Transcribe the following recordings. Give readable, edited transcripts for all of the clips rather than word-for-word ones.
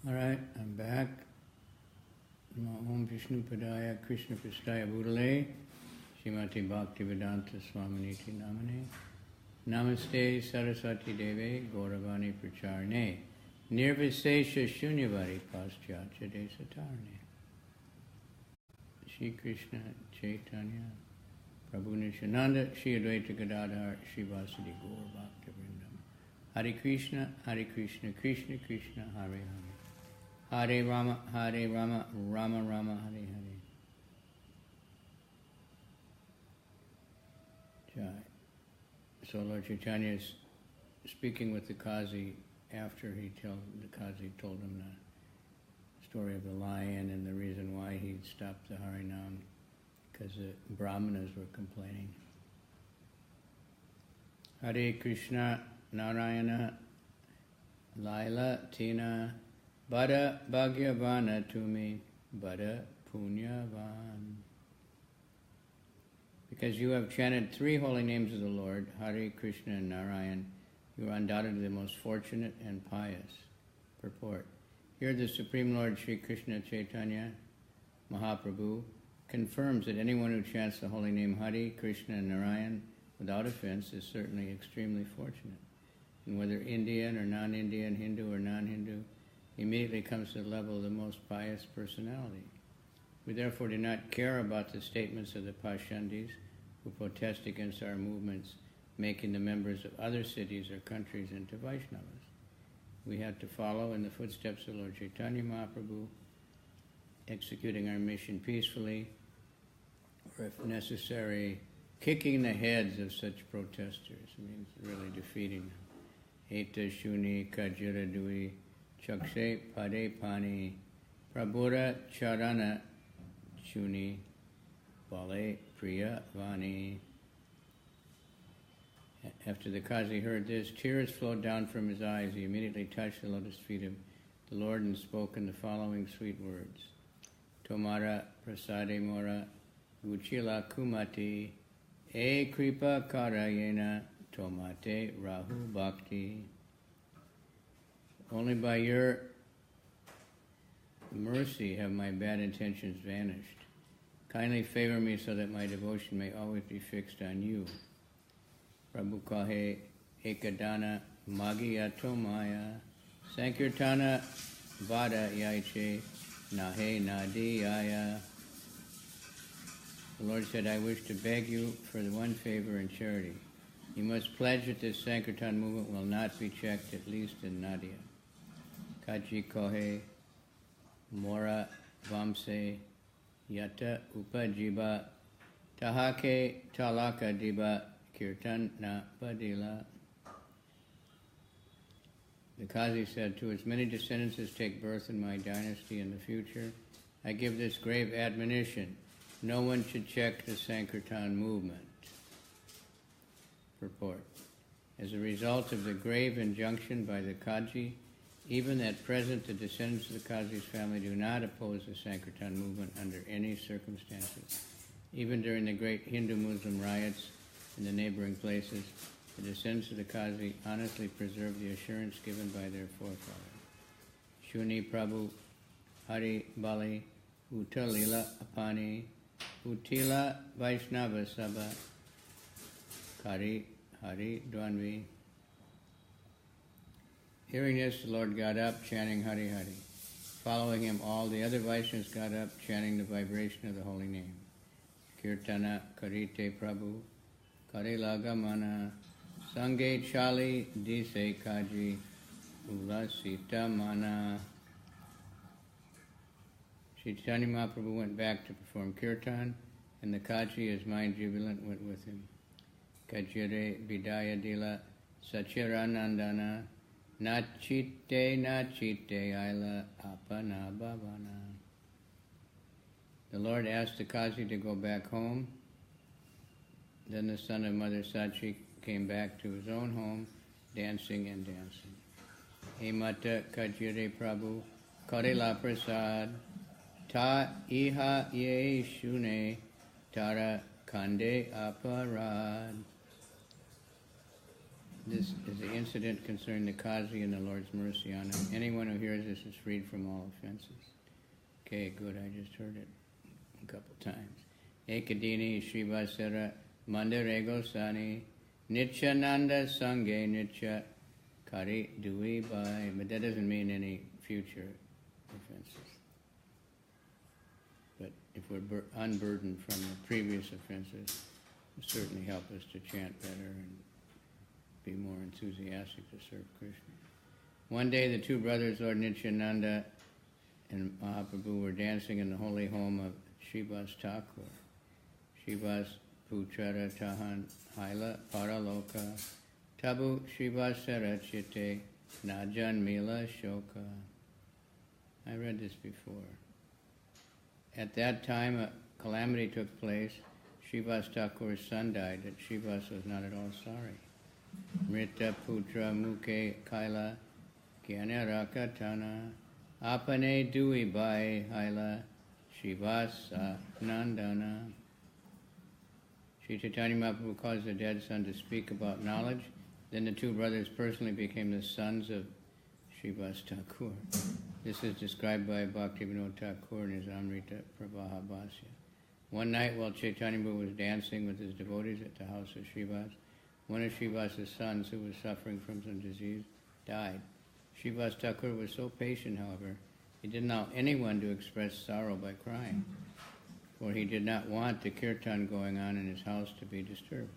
All right, I'm back. Om Vishnu Padaya Krishna Prasthaya Bhutale Srimati Bhaktivedanta Swaminiti Namane Namaste Saraswati Deve Gauravani Pracharne Nirvisesha Shunyavadi Paschatya Desatarne Shri Krishna Chaitanya Prabhu Nishananda Shri Advaita Gadadhar Shri Vasudeva Gaur Bhakta Vrindam Hare Krishna Krishna Krishna Hare Hare Hare Rama, Rama Rama, Hare Hare. Jai. So Lord Chaitanya is speaking with the Qazi after the Qazi told him the story of the lion and the reason why he stopped the Harinam, because the Brahmanas were complaining. Hare Kṛṣṇa Nārāyaṇa Lila Tina Bada Bhagyavana Tumi, Bada Punyavan. Because you have chanted 3 holy names of the Lord, Hare Kṛṣṇa and Nārāyaṇa, you are undoubtedly the most fortunate and pious. Purport. Here the Supreme Lord Sri Krishna Caitanya Mahaprabhu confirms that anyone who chants the holy name Hare Kṛṣṇa and Nārāyaṇa without offense is certainly extremely fortunate. And whether Indian or non-Indian, Hindu or non-Hindu, immediately comes to the level of the most pious personality. We therefore do not care about the statements of the Pashandis who protest against our movements, making the members of other cities or countries into Vaishnavas. We have to follow in the footsteps of Lord Chaitanya Mahaprabhu, executing our mission peacefully, or if necessary, kicking the heads of such protesters. It means really defeating them. Eta Shuni Kajira Dui Chakshe Pade Pani Prabhura Charana Shuni Bale Priya Vani. After the Qazi heard this, tears flowed down from his eyes. He immediately touched the lotus feet of the Lord and spoke in the following sweet words. Tomara Prasade Mora Guchila Kumati E Kripa Karayena Tomate Rahu Bhakti. Only by your mercy have my bad intentions vanished. Kindly favor me so that my devotion may always be fixed on you. Prabhu kahe ekadana magiyato maya sankirtana vada yaiche nahe nadi yaya. The Lord said, I wish to beg you for the one favor and charity. You must pledge that this Sankirtan movement will not be checked, at least in Nadia. Kachi kohe mora vamse yata upajiba tahake talaka diba kirtan na padila. The Qazi said, to as many descendants as take birth in my dynasty in the future, I give this grave admonition. No one should check the Sankirtan movement. Purport. As a result of the grave injunction by the Qazi, even at present the descendants of the Qazi's family do not oppose the Sankirtan movement under any circumstances. Even during the great Hindu-Muslim riots in the neighboring places, the descendants of the Qazi honestly preserved the assurance given by their forefathers. Shuni Prabhu Hari Bali Uta Lila Apani Utila Vaishnava Sabha Kari Hari Dwanvi. Hearing this, the Lord got up, chanting Hari Hari. Following him, all the other Vaishnavas got up, chanting the vibration of the holy name. Kirtana Karite Prabhu Kare Lagamana Sange Chali Dise Kaji Ulasita Mana. Sri Chaitanya Mahaprabhu went back to perform kirtan, and the Kaji, his mind jubilant, went with him. Kajire Bidaya Dila Sachiranandana Nachite Aila Apana Bhavana. The Lord asked the Qazi to go back home. Then the son of Mother Sachi came back to his own home, dancing and dancing. Hemata Kajire Prabhu Karila Prasad Ta Iha Ye Shune Tara Kande Aparad. This is the incident concerning the Kazi and the Lord's mercy on him. Anyone who hears this is freed from all offenses. Okay, good, I just heard it a couple times. Ekadini Shrivasara Mandare Gosani Nityananda Sange Nitya Kari Dui Bai. But that doesn't mean any future offenses. But if we're unburdened from the previous offenses, it will certainly help us to chant better and be more enthusiastic to serve Krishna. One day the two brothers, Lord Nityananda and Mahaprabhu, were dancing in the holy home of Srivas Thakur. Srivas Putrara Tahan Haila Paraloka Tabu Srivasara Chite Najan Mila Shoka. I read this before. At that time a calamity took place. Srivas Thakur's son died, but Srivas was not at all sorry. Mrita Putra Mukhe Kaila Gyana Rakatana Apane Dui Bai Haila Srivasa Nandana. Sri Caitanya Mahaprabhu caused the dead son to speak about knowledge. Then the two brothers personally became the sons of Srivas Thakur. This is described by Bhaktivinoda Thakur in his Amrita Pravaha Bhasya. One night while Caitanya Mahaprabhu was dancing with his devotees at the house of Srivas, one of Srivas' sons, who was suffering from some disease, died. Srivas Thakur was so patient, however, he didn't allow anyone to express sorrow by crying, for he did not want the kirtan going on in his house to be disturbed.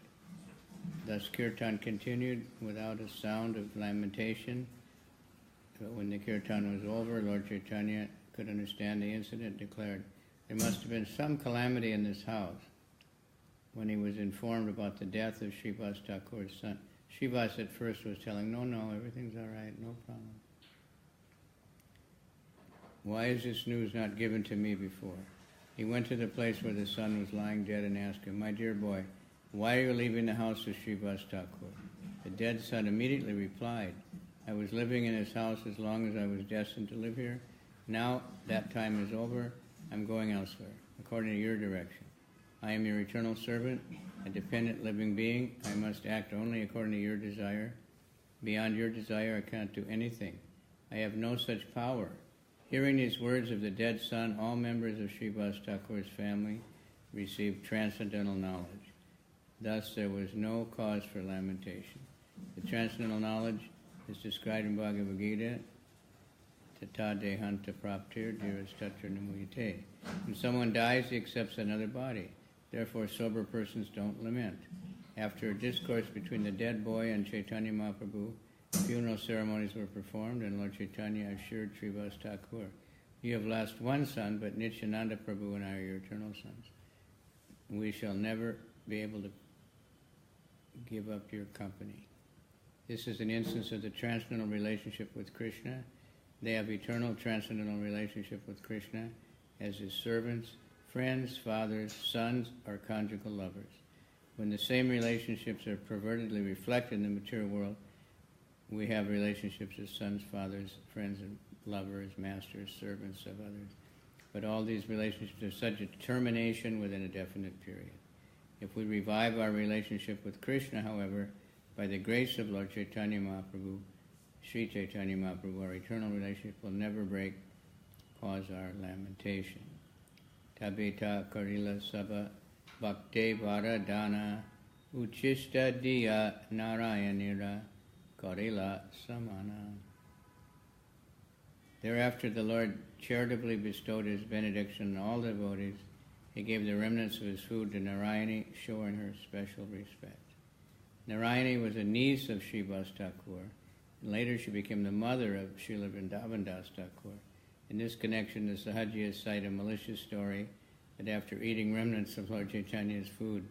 Thus kirtan continued without a sound of lamentation. But when the kirtan was over, Lord Chaitanya could understand the incident, declared, there must have been some calamity in this house. When he was informed about the death of Srivas Thakur's son, Srivas at first was telling, no, everything's all right, no problem. Why is this news not given to me before? He went to the place where the son was lying dead and asked him, my dear boy, why are you leaving the house of Srivas Thakur? The dead son immediately replied, I was living in his house as long as I was destined to live here. Now that time is over, I'm going elsewhere, according to your direction. I am your eternal servant, a dependent living being. I must act only according to your desire. Beyond your desire, I can't do anything. I have no such power. Hearing these words of the dead son, all members of Srivas Thakur's family received transcendental knowledge. Thus, there was no cause for lamentation. The transcendental knowledge is described in Bhagavad Gita, Tata Dehanta Praptir Dhirastatra Namuyate. When someone dies, he accepts another body. Therefore, sober persons don't lament. After a discourse between the dead boy and Caitanya Mahaprabhu, funeral ceremonies were performed, and Lord Chaitanya assured Srivas Thakur, you have lost one son, but Nityananda Prabhu and I are your eternal sons. We shall never be able to give up your company. This is an instance of the transcendental relationship with Krishna. They have eternal transcendental relationship with Krishna as his servants, friends, fathers, sons, or conjugal lovers. When the same relationships are pervertedly reflected in the material world, we have relationships as sons, fathers, friends, and lovers, masters, servants of others. But all these relationships are subject to termination within a definite period. If we revive our relationship with Krishna, however, by the grace of Lord Caitanya Mahaprabhu, Sri Caitanya Mahaprabhu, our eternal relationship will never break, cause our lamentation. Tabeta Karila Sabha Bhakte Varadana Uchista Diya Narayanira Karila Samana. Thereafter the Lord charitably bestowed his benediction on all devotees. He gave the remnants of his food to Narayani, showing her special respect. Narayani was a niece of Srivas Thakur. Later she became the mother of Srila Vrindavan Das Thakur. In this connection, the Sahajiyas cite a malicious story that after eating remnants of Lord Chaitanya's food,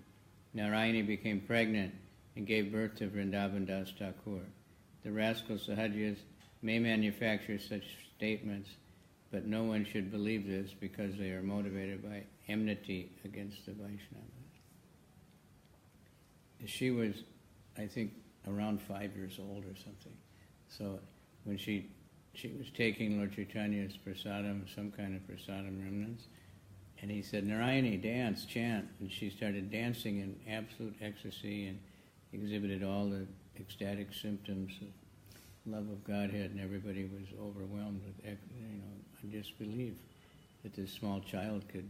Narayani became pregnant and gave birth to Vrindavan Das Thakur. The rascal Sahajiyas may manufacture such statements, but no one should believe this because they are motivated by enmity against the Vaishnavas. She was, I think, around 5 years old or something. So when she was taking Lord Chaitanya's prasadam, some kind of prasadam remnants, and he said, Narayani, dance, chant. And she started dancing in absolute ecstasy and exhibited all the ecstatic symptoms of love of Godhead, and everybody was overwhelmed with disbelief that this small child could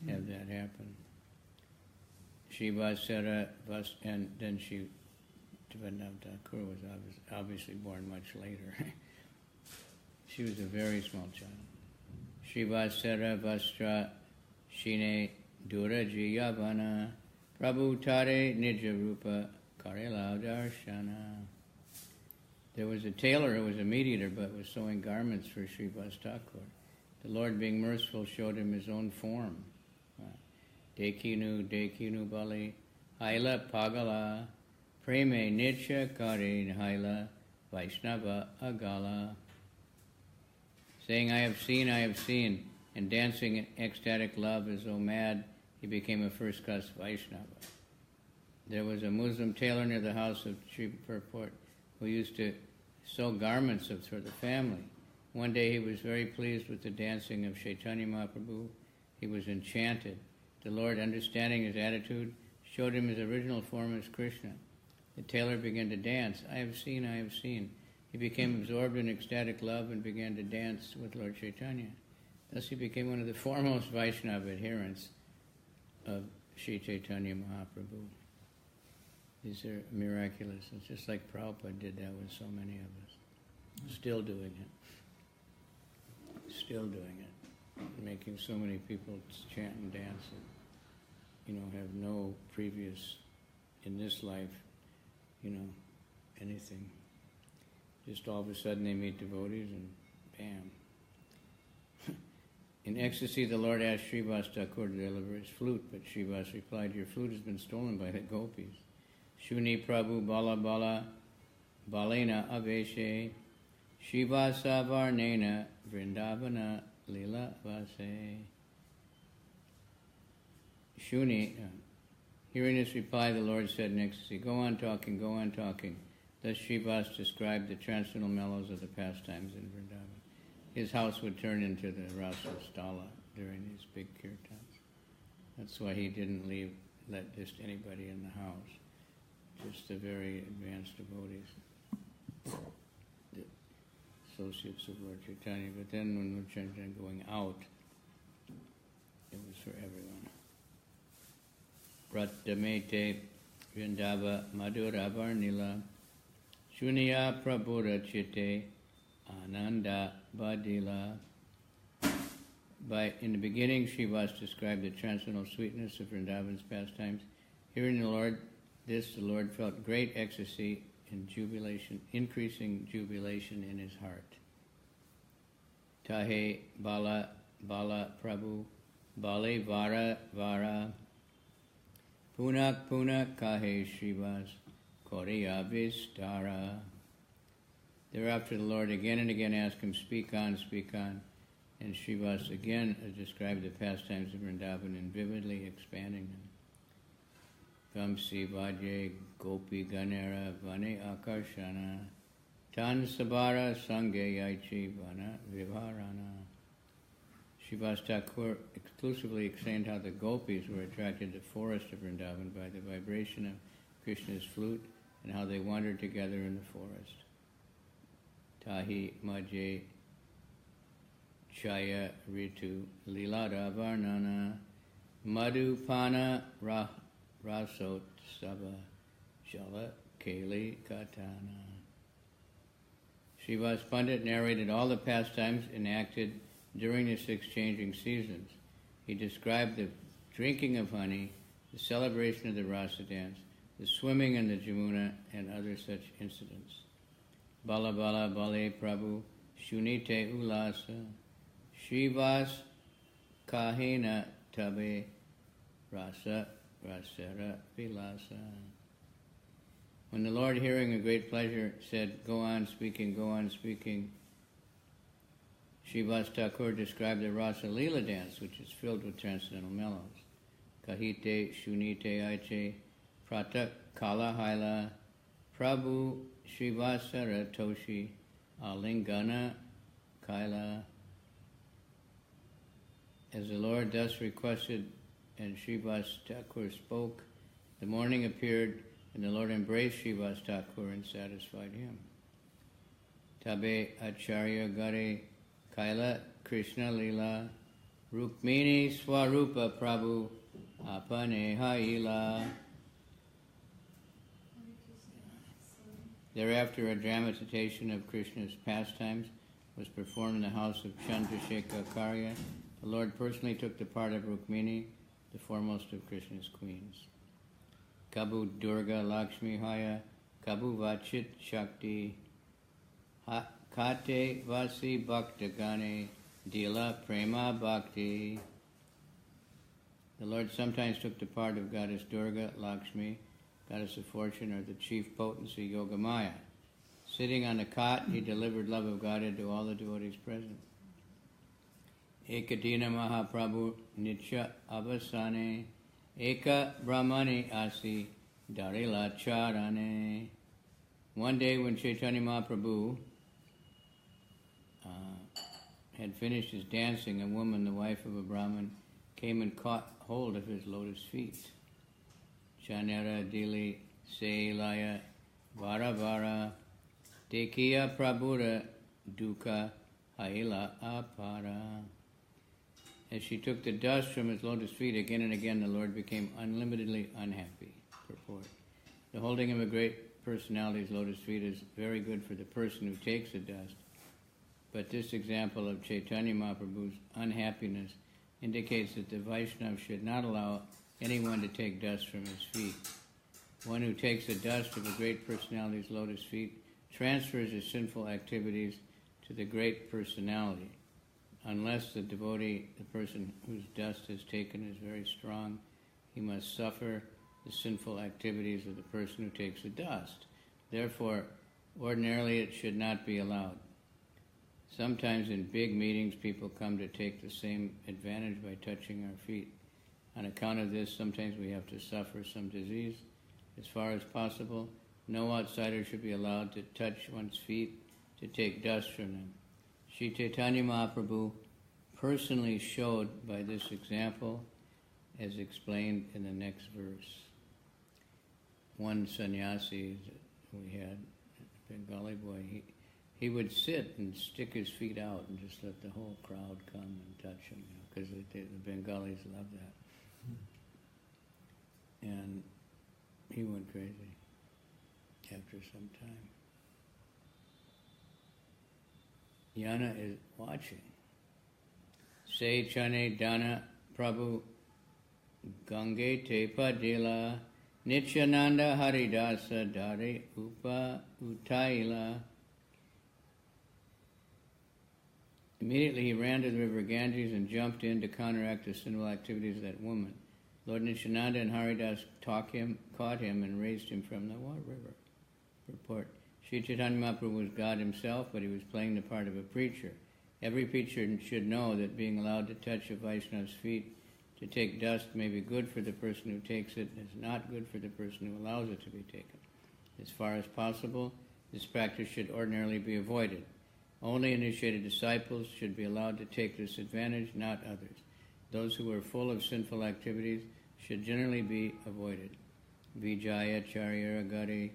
have that happen. Shivasara Vas, and then Caitanya Thakur was obviously born much later. She was a very small child. Shivasara Vastra Shine Duraji Yavana Prabhu Tare Nija Rupa Karela Darshana. There was a tailor who was a meat eater but was sewing garments for Srivas Thakur. The Lord, being merciful, showed him his own form. Dekinu Bali Haila Pagala Preme Nitya Kare Haila Vaishnava Agala. Saying, I have seen, and dancing in ecstatic love as though mad, he became a first-class Vaishnava. There was a Muslim tailor near the house of Sri Purport who used to sew garments for the family. One day he was very pleased with the dancing of Caitanya Mahaprabhu. He was enchanted. The Lord, understanding his attitude, showed him his original form as Kṛṣṇa. The tailor began to dance. I have seen. He became absorbed in ecstatic love and began to dance with Lord Caitanya. Thus he became one of the foremost Vaishnava adherents of Sri Caitanya Mahaprabhu. These are miraculous. It's just like Prabhupada did that with so many of us. Still doing it. Making so many people chant and dance and, have no previous, in this life, anything. Just all of a sudden they meet devotees and bam. In ecstasy, the Lord asked Srivas Thakur to deliver his flute, but Srivas replied, your flute has been stolen by the gopis. Shuni Prabhu Bala Bala Balena Aveshe Shivasa Varnena Vrindavana Lila Vase. Shuni, hearing this reply, the Lord said in ecstasy, go on talking. Thus Srivas described the transcendental mellows of the pastimes in Vrindavan. His house would turn into the Rasa Stala during these big kirtans. That's why he didn't let just anybody in the house, just the very advanced devotees, the associates of Lord Chaitanya. But then when Lord Chaitanya going out, it was for everyone. Prattamete Vrindava Madhura Varnila Shuniya Prabhura Chitte Ananda Badila. In the beginning, Srivas described the transcendental sweetness of Vrindavan's pastimes. Hearing the Lord felt great ecstasy and jubilation, increasing jubilation in his heart. Tahe Bala Prabhu Bale Vara Punak Kahe Srivas Koreya Vistara. Thereafter the Lord again and again asked him, speak on, and Srivas again described the pastimes of Vrindavan and vividly expanding them. Kamsi Vajye Gopi Ganera Vane Akarshana Tan Sabara Sange Yaichi Vana Vivarana. Srivas Thakur exclusively explained how the gopis were attracted to the forest of Vrindavan by the vibration of Krishna's flute and how they wandered together in the forest. Tahi Majje Chaya Ritu Lilada Varnana Madhupana Rasot Sava Jala Kali Katana. Srivas Pandit narrated all the pastimes enacted during the 6 changing seasons. He described the drinking of honey, the celebration of the rasa dance, the swimming in the Jamuna, and other such incidents. Bala Bala Bale Prabhu Shunite Ulasa Srivas Kahena Tabe Rasa Rasera Vilasa. When the Lord, hearing a great pleasure, said, go on speaking, Srivas Thakur described the Rasa Lila dance, which is filled with transcendental mellows. Kahite Shunite Aiche Pratak Kala Haila Prabhu Srivasara Toshi Alingana Kaila. As the Lord thus requested and Srivas Thakur spoke, the morning appeared and the Lord embraced Srivas Thakur and satisfied him. Tabe Acharya Gare Kaila Krishna lila Rukmini Swarupa Prabhu Apane Haila. Thereafter, a dramatization of Krishna's pastimes was performed in the house of Chandrasekharya. The Lord personally took the part of Rukmini, the foremost of Krishna's queens. Kabu Durga Lakshmi Haya, Kabu Vachit Shakti, Kate Vasi Bhaktagane, Dila Prema Bhakti. The Lord sometimes took the part of Goddess Durga, Lakshmi, Goddess of Fortune, or the chief potency, Yogamaya. Sitting on a cot, he delivered love of Godhead to all the devotees present. Ekadina Mahaprabhu Nitya Avasane, Eka Brahmani Asi Darila Charane. One day when Caitanya Mahaprabhu had finished his dancing, a woman, the wife of a Brahmin, came and caught hold of his lotus feet. Chanera Dili Seilaya Varavara Dekiya Prabhura Dukkha Haila Apara. As she took the dust from his lotus feet again and again, the Lord became unlimitedly unhappy. Purport. The holding of a great personality's lotus feet is very good for the person who takes the dust, but this example of Caitanya Mahaprabhu's unhappiness indicates that the Vaishnava should not allow anyone to take dust from his feet. One who takes the dust of a great personality's lotus feet transfers his sinful activities to the great personality. Unless the devotee, the person whose dust is taken, is very strong, he must suffer the sinful activities of the person who takes the dust. Therefore, ordinarily it should not be allowed. Sometimes in big meetings, people come to take the same advantage by touching our feet. On account of this, sometimes we have to suffer some disease. As far as possible, no outsider should be allowed to touch one's feet, to take dust from them. Sri Caitanya Mahaprabhu personally showed by this example, as explained in the next verse. One sannyasi that we had, a Bengali boy, he would sit and stick his feet out and just let the whole crowd come and touch him, because the Bengalis love that. And he went crazy after some time. Yana is watching. Say Chane Dana Prabhu Gange Te Padila Nityananda Haridasa Dari Upa Utaila. Immediately he ran to the river Ganges and jumped in to counteract the sinful activities of that woman. Lord Nityananda and Haridas caught him and raised him from the river. Purport. Sri Caitanya Mahaprabhu was God himself, but he was playing the part of a preacher. Every preacher should know that being allowed to touch a Vaishnava's feet, to take dust, may be good for the person who takes it, is not good for the person who allows it to be taken. As far as possible, this practice should ordinarily be avoided. Only initiated disciples should be allowed to take this advantage, not others. Those who are full of sinful activities should generally be avoided. Vijaya Charya Gari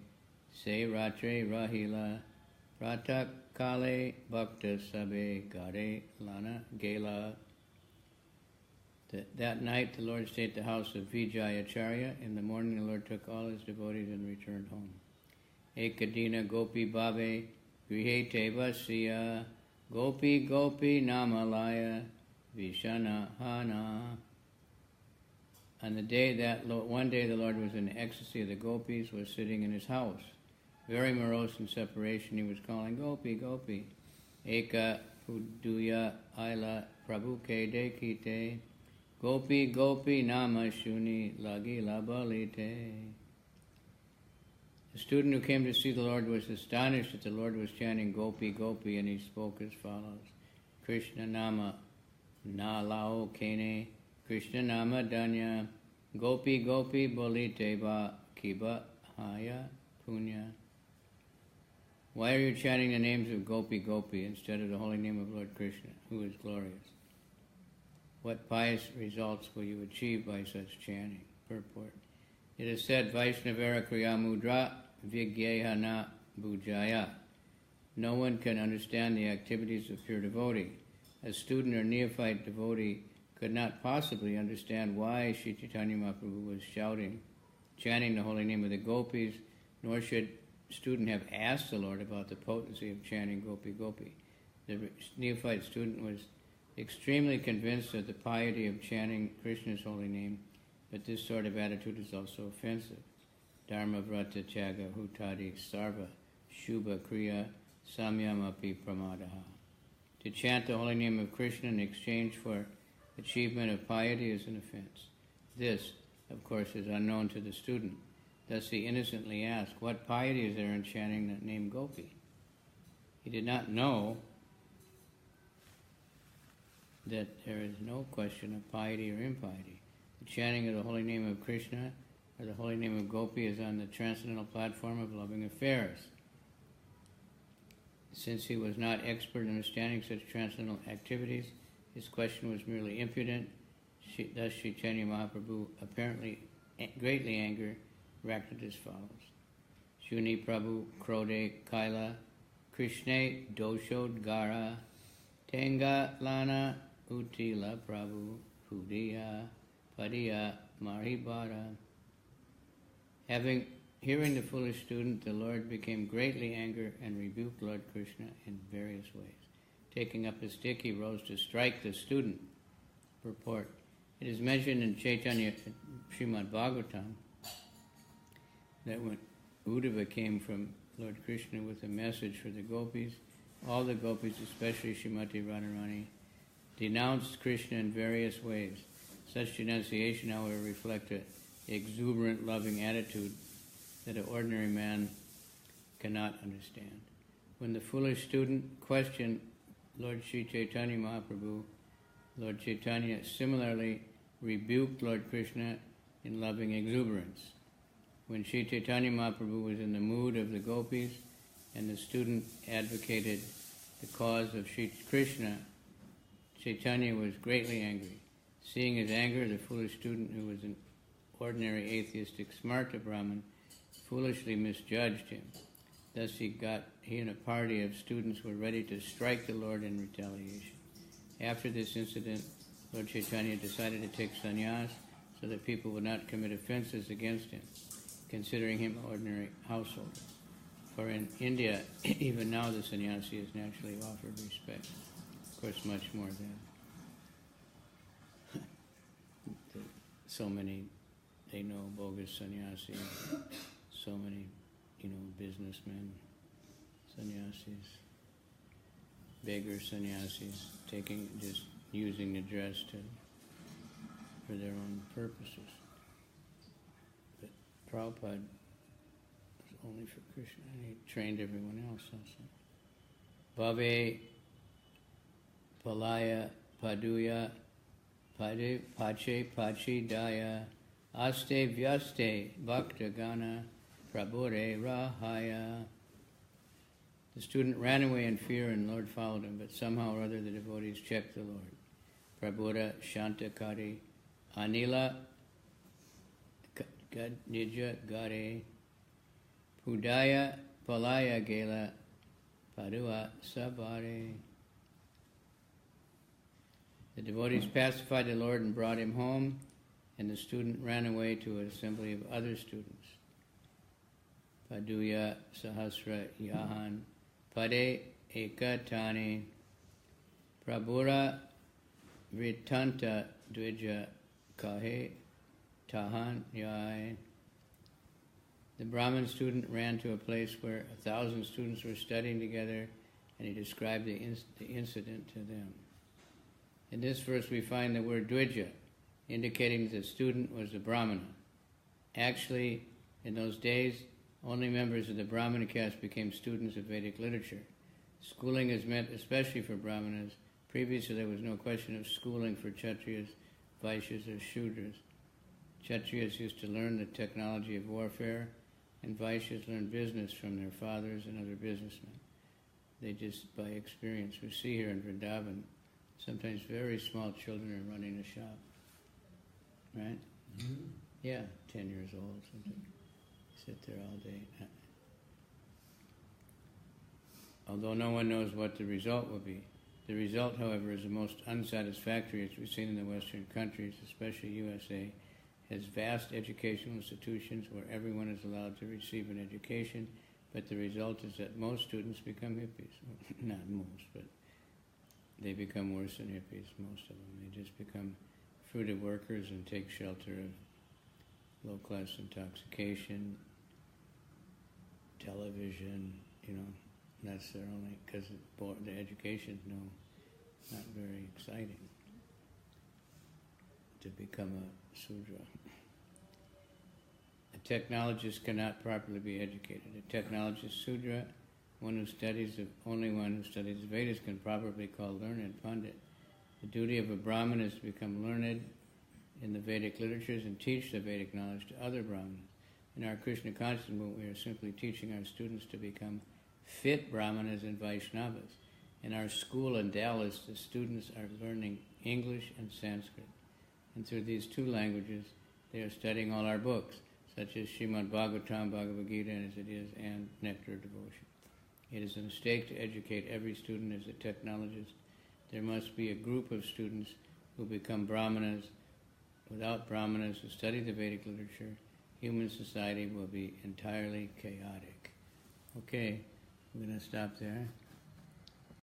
Se Ratre Rahila Pratak Kale Bhakta Sabe Gare Lana Gela. That night the Lord stayed at the house of Vijayacharya. In the morning the Lord took all his devotees and returned home. Ekadina Gopi Bhave Grihete Vasya Gopi Gopi Namalaya Vishana Hana. On the day one day the Lord was in the ecstasy of the gopis, was sitting in his house. Very morose in separation, he was calling, Gopi, Gopi. Eka Puduya Aila Prabhuke Dekite Gopi Gopi Nama Shuni Lagi Labalite. The student who came to see the Lord was astonished that the Lord was chanting Gopi Gopi, and he spoke as follows. Kṛṣṇa Nama Nālao Kene Kṛṣṇa Nama Danya Gopi Gopi Bolite Ba Kiba Haya Punya. Why are you chanting the names of Gopi Gopi instead of the holy name of Lord Krishna, who is glorious? What pious results will you achieve by such chanting? Purport. It is said, Vaishnavara Kriya Mudra Vigyehana Bhujaya. No one can understand the activities of pure devotee. A student or neophyte devotee could not possibly understand why Sri Chaitanya Mahaprabhu was chanting the holy name of the gopis, nor should student have asked the Lord about the potency of chanting Gopi Gopi. The neophyte student was extremely convinced of the piety of chanting Krishna's holy name, but this sort of attitude is also offensive. Dharma vrata tyaga hutadi sarva shubha kriya samyamapi pramadaha. To chant the holy name of Krishna in exchange for achievement of piety is an offense. This, of course, is unknown to the student. Thus he innocently asked, what piety is there in chanting the name Gopi? He did not know that there is no question of piety or impiety. The chanting of the holy name of Krishna or the holy name of Gopi is on the transcendental platform of loving affairs. Since he was not expert in understanding such transcendental activities, his question was merely impudent. Thus Chaitanya Mahaprabhu, apparently greatly angered, reacted as follows. Shuni Prabhu Krode Kaila Krishna Doshod Tenga Lana Utila Prabhu Hudiya Padiya Maribara. Hearing the foolish student, the Lord became greatly angry and rebuked Lord Krishna in various ways. Taking up a stick, he rose to strike the student. Purport. It is mentioned in Caitanya Srimad Bhagavatam that when Uddhava came from Lord Krishna with a message for the gopis, all the gopis, especially Srimati Radharani, denounced Krishna in various ways. Such denunciation, however, reflected an exuberant, loving attitude that an ordinary man cannot understand. When the foolish student questioned Lord Sri Chaitanya Mahaprabhu, Lord Chaitanya similarly rebuked Lord Krishna in loving exuberance. When Sri Chaitanya Mahaprabhu was in the mood of the gopis and the student advocated the cause of Sri Krishna, Chaitanya was greatly angry. Seeing his anger, the foolish student, who was an ordinary atheistic Smarta Brahmin, foolishly misjudged him. Thus he and a party of students were ready to strike the Lord in retaliation. After this incident, Lord Chaitanya decided to take sannyas so that people would not commit offenses against him, considering him an ordinary householder. For in India, even now the sannyasi is naturally offered respect. Of course, much more than so many, they know, bogus sannyasis, so many, businessmen, sannyasis, beggar sannyasis, just using the dress for their own purposes. But Prabhupada was only for Krishna, and he trained everyone else also. Bhave Palaya Paduya Pache Pachi Daya Aste Vyaste Bhakta Gana Prabhure Rahaya. The student ran away in fear and the Lord followed him, but somehow or other the devotees checked the Lord. Prabhupada Shantakari Anila Nija Gare Pudaya Palaya Gela Padua Sabare. The devotees pacified the Lord and brought him home, and the student ran away to an assembly of other students. Paduya Sahasra Yahan Pade Ekatani Prabhura Vritanta Dvija Kahe Tahan Yai. The Brahmin student ran to a place where 1,000 students were studying together, and he described the incident to them. In this verse we find the word Dvija, indicating that the student was a Brahmana. Actually, in those days, only members of the Brahmana caste became students of Vedic literature. Schooling is meant especially for Brahmanas. Previously there was no question of schooling for Kshatriyas, Vaishyas, or Shudras. Kshatriyas used to learn the technology of warfare, and Vaishyas learned business from their fathers and other businessmen. They just, by experience, we see here in Vrindavan, sometimes very small children are running a shop, right? Mm-hmm. Yeah, 10 years old, something. Sit there all day. Although no one knows what the result will be. The result, however, is the most unsatisfactory, as we've seen in the Western countries, especially USA, has vast educational institutions where everyone is allowed to receive an education, but the result is that most students become hippies. Well, not most, but they become worse than hippies, most of them. They just become fruited workers and take shelter of low-class intoxication, television, that's their only, because the education is not very exciting to become a Sudra. A technologist cannot properly be educated. A technologist Sudra, only one who studies the Vedas can properly be called learned Pandit. The duty of a Brahmin is to become learned in the Vedic literatures and teach the Vedic knowledge to other Brahmins. In our Krishna consciousness movement, we are simply teaching our students to become fit Brahmanas and Vaishnavas. In our school in Dallas, the students are learning English and Sanskrit. And through these two languages, they are studying all our books, such as Srimad Bhagavatam, Bhagavad Gita, as it is, and Nectar of Devotion. It is a mistake to educate every student as a technologist. There must be a group of students who become Brahmanas. Without Brahmanas who study the Vedic literature, human society will be entirely chaotic. Okay, we're going to stop there.